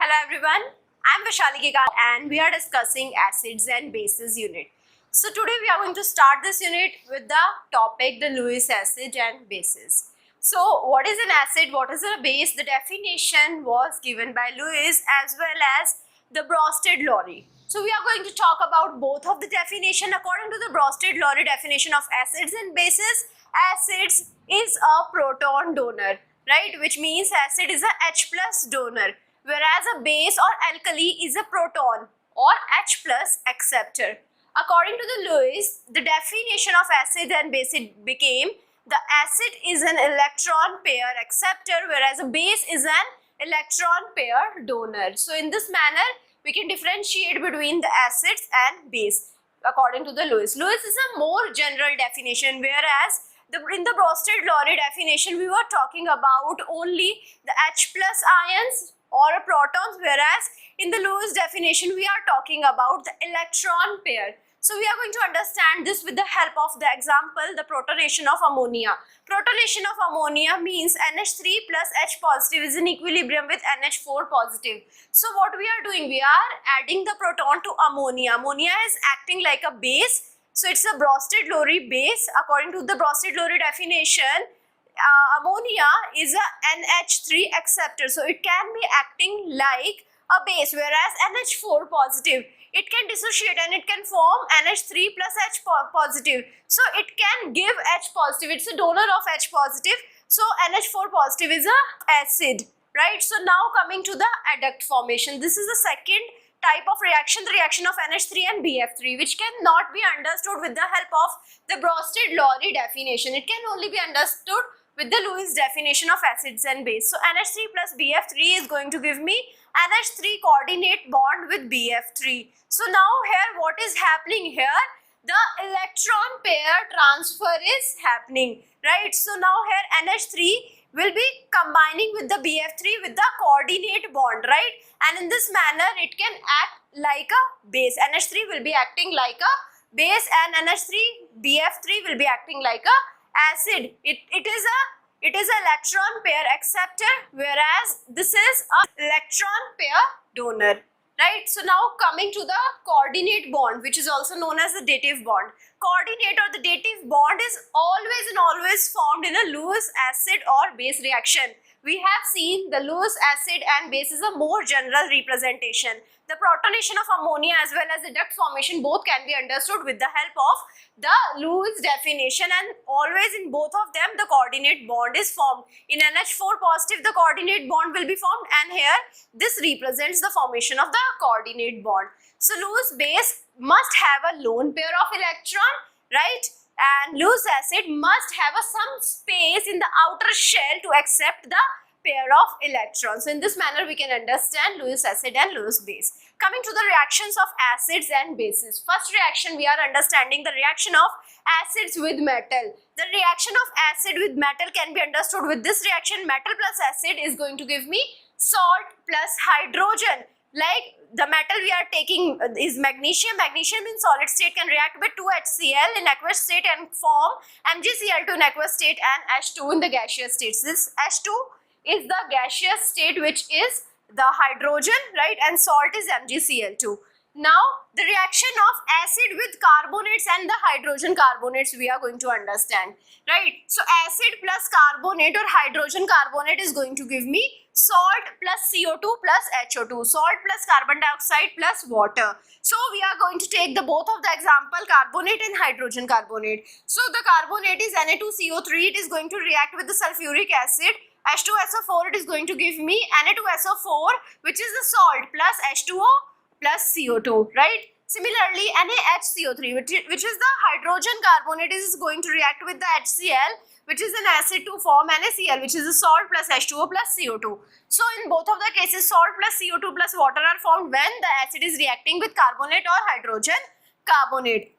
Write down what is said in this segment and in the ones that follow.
Hello everyone, I'm Vaishali Kekar and we are discussing acids and bases unit. So today we are going to start this unit with the topic the Lewis acid and bases. So what is an acid, what is a base? The definition was given by Lewis as well as the Bronsted-Lowry. So we are going to talk about both of the definition. According to the Bronsted-Lowry definition of acids and bases, acids is a proton donor, right, which means acid is a H plus donor, whereas a base or alkali is a proton or H plus acceptor. According to the Lewis, the definition of acid and base became the acid is an electron pair acceptor, whereas a base is an electron pair donor. So in this manner, we can differentiate between the acids and base according to the Lewis. Lewis is a more general definition, whereas in the Bronsted-Lowry definition, we were talking about only the H plus ions or protons, whereas in the Lewis definition, we are talking about the electron pair. So we are going to understand this with the help of the example, the protonation of ammonia. Protonation of ammonia means NH3 plus H positive is in equilibrium with NH4 positive. So what we are doing, we are adding the proton to ammonia. Ammonia is acting like a base. So it's a Bronsted-Lowry base. According to the Bronsted-Lowry definition, ammonia is a NH3 acceptor. So it can be acting like a base, whereas NH4 positive, it can dissociate and it can form NH3 plus H positive. So it can give H positive. It's a donor of H positive. So NH4 positive is a acid, right? So now coming to the adduct formation. This is the second type of reaction, the reaction of NH3 and BF3, which cannot be understood with the help of the Bronsted-Lowry definition. It can only be understood with the Lewis definition of acids and base. So NH3 plus BF3 is going to give me NH3 coordinate bond with BF3. So now here what is happening here? The electron pair transfer is happening, right? So now here NH3 will be combining with the BF3 with the coordinate bond, right? And in this manner it can act like a base. NH3 will be acting like a base and NH3 BF3 will be acting like a acid. It is an electron pair acceptor, whereas this is an electron pair donor, right? So now coming to the coordinate bond, which is also known as the dative bond. Coordinate or the dative bond is always formed in a Lewis acid or base reaction. We have seen the Lewis acid and base is a more general representation. The protonation of ammonia as well as the adduct formation both can be understood with the help of the Lewis definition, and always in both of them the coordinate bond is formed. In NH4 positive the coordinate bond will be formed, and here this represents the formation of the coordinate bond. So Lewis base must have a lone pair of electron, right? And Lewis acid must have some space in the outer shell to accept the pair of electrons. So in this manner we can understand Lewis acid and Lewis base. Coming to the reactions of acids and bases. First reaction, we are understanding the reaction of acids with metal. The reaction of acid with metal can be understood with this reaction. Metal plus acid is going to give me salt plus hydrogen. Like the metal we are taking is magnesium. Magnesium in solid state can react with 2HCl in aqueous state and form MgCl2 in aqueous state and H2 in the gaseous state. This H2 is the gaseous state, which is the hydrogen, right, and salt is MgCl2. Now the reaction of acid with carbonates and the hydrogen carbonates we are going to understand, right? So acid plus carbonate or hydrogen carbonate is going to give me salt plus CO2 plus HO2, salt plus carbon dioxide plus water. So we are going to take the both of the example, carbonate and hydrogen carbonate. So the carbonate is Na2CO3, it is going to react with the sulfuric acid. H2SO4, it is going to give me Na2SO4, which is the salt plus H2O plus CO2, right? Similarly, NaHCO3, which is the hydrogen carbonate, is going to react with the HCl, which is an acid to form NaCl, which is the salt plus H2O plus CO2. So in both of the cases, salt plus CO2 plus water are formed when the acid is reacting with carbonate or hydrogen carbonate.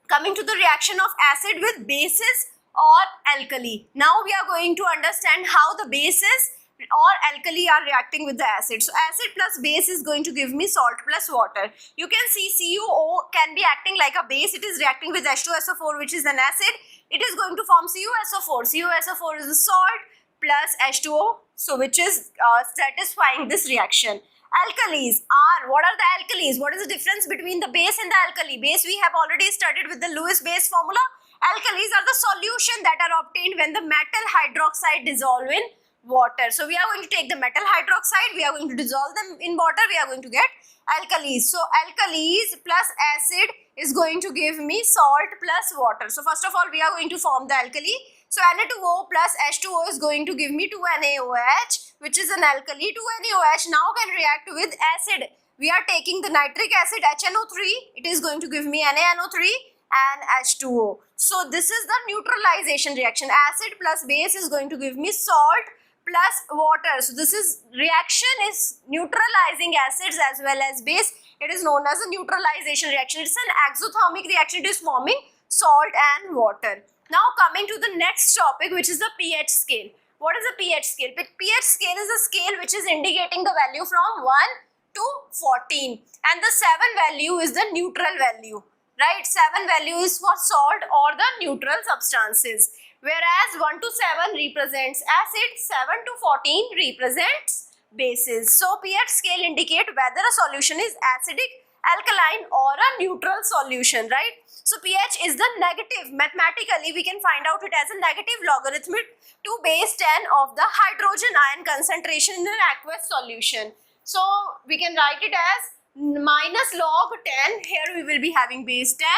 Coming to the reaction of acid with bases or alkali. Now we are going to understand how the bases or alkali are reacting with the acid. So acid plus base is going to give me salt plus water. You can see CuO can be acting like a base. It is reacting with H2SO4, which is an acid. It is going to form CuSO4. CuSO4 is a salt plus H2O, so which is satisfying this reaction. Alkalis are, what are the alkalis? What is the difference between the base and the alkali? Base we have already studied with the Lewis base formula. Alkalis are the solution that are obtained when the metal hydroxide dissolve in water. So we are going to take the metal hydroxide, we are going to dissolve them in water, we are going to get alkalis. So alkalis plus acid is going to give me salt plus water. So first of all, we are going to form the alkali. So Na2O plus H2O is going to give me 2NaOH, which is an alkali. 2NaOH now can react with acid. We are taking the nitric acid HNO3. It is going to give me NaNO3 and H2O. So this is the neutralization reaction. Acid plus base is going to give me salt plus water. So this is reaction is neutralizing acids as well as base. It is known as a neutralization reaction. It's an exothermic reaction. It is forming salt and water. Now coming to the next topic, which is the pH scale. What is the pH scale? pH scale is a scale which is indicating the value from 1 to 14, and the 7 value is the neutral value, right? 7 value is for salt or the neutral substances, whereas 1 to 7 represents acid, 7 to 14 represents bases. So pH scale indicate whether a solution is acidic, alkaline or a neutral solution, right? So pH is the negative. Mathematically we can find out it as a negative logarithmic to base 10 of the hydrogen ion concentration in an aqueous solution. So we can write it as minus log 10. Here we will be having base 10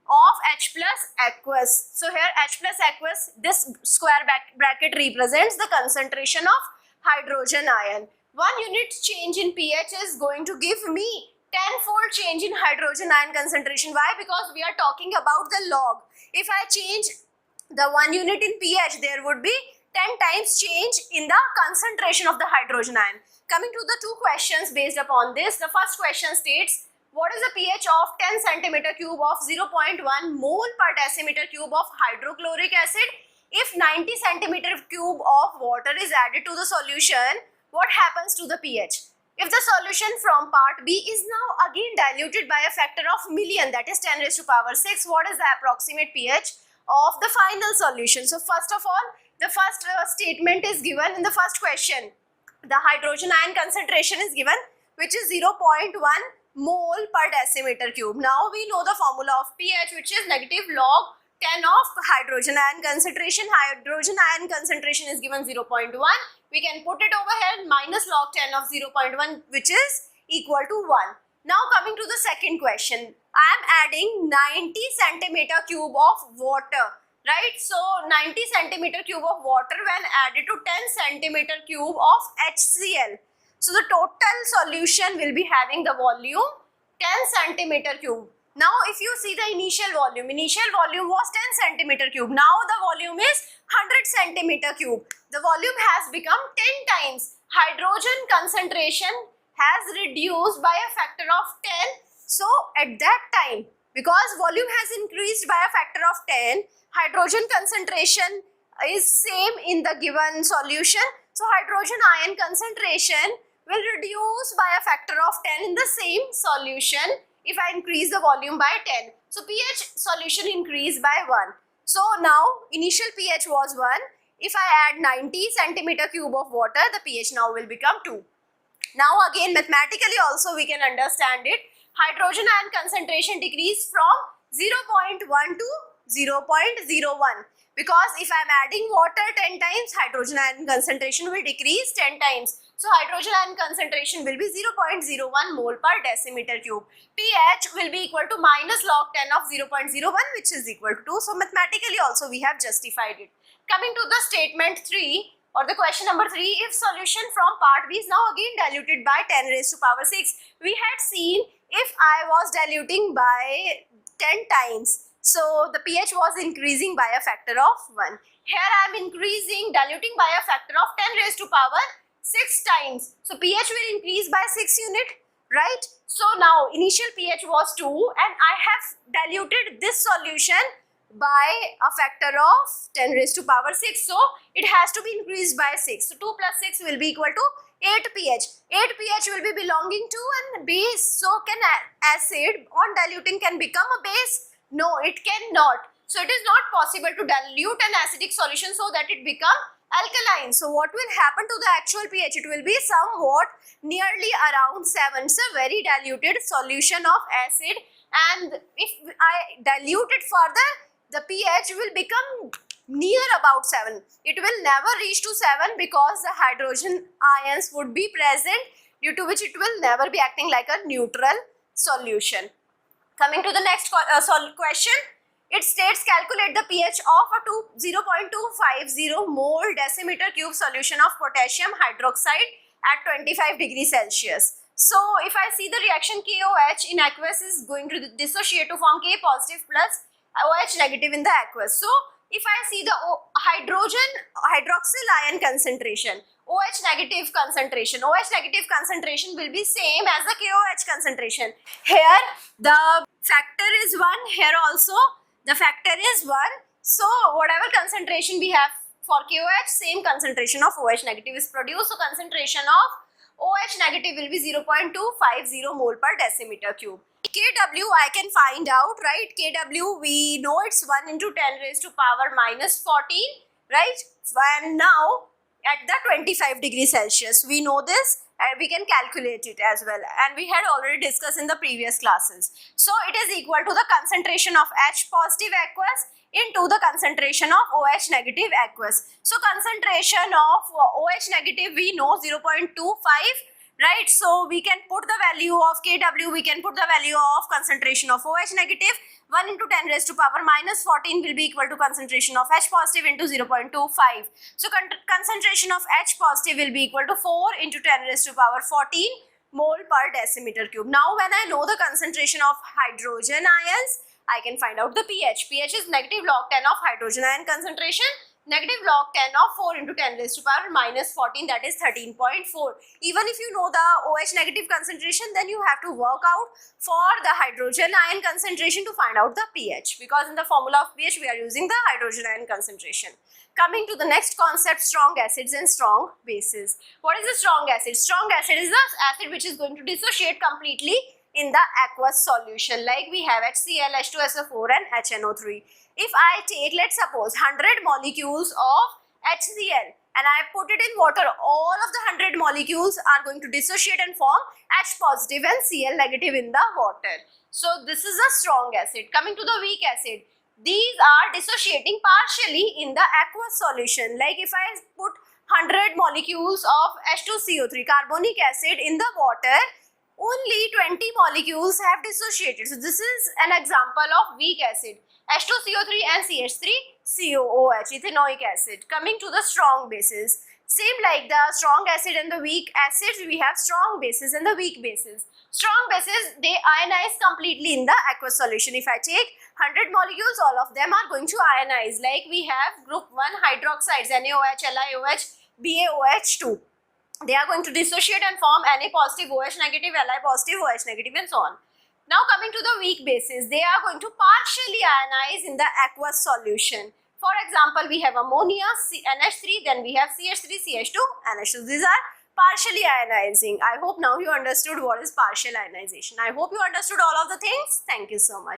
of H plus aqueous. So here H plus aqueous, this square bracket represents the concentration of hydrogen ion. 1 unit change in pH is going to give me 10-fold change in hydrogen ion concentration. Why? Because we are talking about the log. If I change the 1 unit in pH, there would be 10 times change in the concentration of the hydrogen ion. Coming to the two questions based upon this, the first question states, what is the pH of 10 centimeter cube of 0.1 mole per decimeter cube of hydrochloric acid? If 90 centimeter cube of water is added to the solution, what happens to the pH? If the solution from part B is now again diluted by a factor of million, that is 10 raised to power 6, what is the approximate pH of the final solution? So first of all, the first statement is given in the first question. The hydrogen ion concentration is given, which is 0.1 mole per decimeter cube. Now we know the formula of pH, which is negative log 10 of hydrogen ion concentration. Hydrogen ion concentration is given 0.1. We can put it over here, minus log 10 of 0.1, which is equal to 1. Now coming to the second question, I am adding 90 centimeter cube of water, right? So 90 centimeter cube of water when added to 10 centimeter cube of HCl. So the total solution will be having the volume 10 centimeter cube. Now if you see the initial volume was 10 centimeter cube. Now the volume is 100 centimeter cube. The volume has become 10 times. Hydrogen concentration has reduced by a factor of 10. So at that time, because volume has increased by a factor of 10, hydrogen concentration is same in the given solution. So hydrogen ion concentration will reduce by a factor of 10 in the same solution if I increase the volume by 10. So pH solution increased by 1. So now initial pH was 1. If I add 90 centimeter cube of water, the pH now will become 2. Now again mathematically also we can understand it. Hydrogen ion concentration decreased from 0.1 to 0.01. Because if I am adding water 10 times, hydrogen ion concentration will decrease 10 times. So hydrogen ion concentration will be 0.01 mole per decimeter cube. pH will be equal to minus log 10 of 0.01, which is equal to 2. So mathematically also we have justified it. Coming to the statement 3 or the question number 3, if solution from part B is now again diluted by 10 raised to power 6, we had seen if I was diluting by 10 times, so the pH was increasing by a factor of 1. Here I am diluting by a factor of 10 raised to power 6 times. So pH will increase by 6 unit, right? So now initial pH was 2 and I have diluted this solution by a factor of 10 raised to power 6. So it has to be increased by 6. So 2 plus 6 will be equal to 8 pH. 8 pH will be belonging to a base. So can acid on diluting can become a base? No, it cannot. So it is not possible to dilute an acidic solution so that it become alkaline. So what will happen to the actual pH? It will be somewhat nearly around 7. It's a very diluted solution of acid, and if I dilute it further, the pH will become near about 7. It will never reach to 7 because the hydrogen ions would be present, due to which it will never be acting like a neutral solution. Coming to the next question, it states calculate the pH of a 0.250 mole decimeter cube solution of potassium hydroxide at 25 degrees Celsius. So if I see the reaction KOH in aqueous is going to dissociate to form K positive plus OH negative in the aqueous. So if I see the hydrogen hydroxyl ion concentration, OH negative concentration will be same as the KOH concentration. Here the factor is 1, here also the factor is 1. So whatever concentration we have for KOH, same concentration of OH negative is produced. So concentration of OH negative will be 0.250 mole per decimeter cube. Kw I can find out, right? Kw we know it's 1 into 10 raised to power minus 14, right? And now at the 25 degrees Celsius, we know this and we can calculate it as well, and we had already discussed in the previous classes. So it is equal to the concentration of H positive aqueous into the concentration of OH negative aqueous. So concentration of OH negative we know 0.25, right? So we can put the value of Kw, we can put the value of concentration of OH negative. 1 into 10 raised to power minus 14 will be equal to concentration of H positive into 0.25. So concentration of H positive will be equal to 4 into 10 raised to power 14 mole per decimeter cube. Now when I know the concentration of hydrogen ions, I can find out the pH. pH is negative log 10 of hydrogen ion concentration, negative log 10 of 4 into 10 raised to power minus 14, that is 13.4. Even if you know the OH negative concentration, then you have to work out for the hydrogen ion concentration to find out the pH, because in the formula of pH we are using the hydrogen ion concentration. Coming to the next concept, strong acids and strong bases. What is a strong acid? Strong acid is the acid which is going to dissociate completely in the aqueous solution, like we have HCl, H2SO4 and HNO3. If I take, let's suppose 100 molecules of HCl and I put it in water, all of the 100 molecules are going to dissociate and form H positive and Cl negative in the water. So this is a strong acid. Coming to the weak acid, these are dissociating partially in the aqueous solution. Like if I put 100 molecules of H2CO3 carbonic acid in the water, only 20 molecules have dissociated. So this is an example of weak acid. H2CO3 and CH3COOH, ethanoic acid. Coming to the strong bases, same like the strong acid and the weak acids, we have strong bases and the weak bases. Strong bases, they ionize completely in the aqueous solution. If I take 100 molecules, all of them are going to ionize. Like we have group 1 hydroxides, NaOH, LiOH, BaOH2. They are going to dissociate and form Na positive, OH negative, Li positive, OH negative and so on. Now coming to the weak bases, they are going to partially ionize in the aqueous solution. For example, we have ammonia, NH3, then we have CH3, CH2, NH2. These are partially ionizing. I hope now you understood what is partial ionization. I hope you understood all of the things. Thank you so much.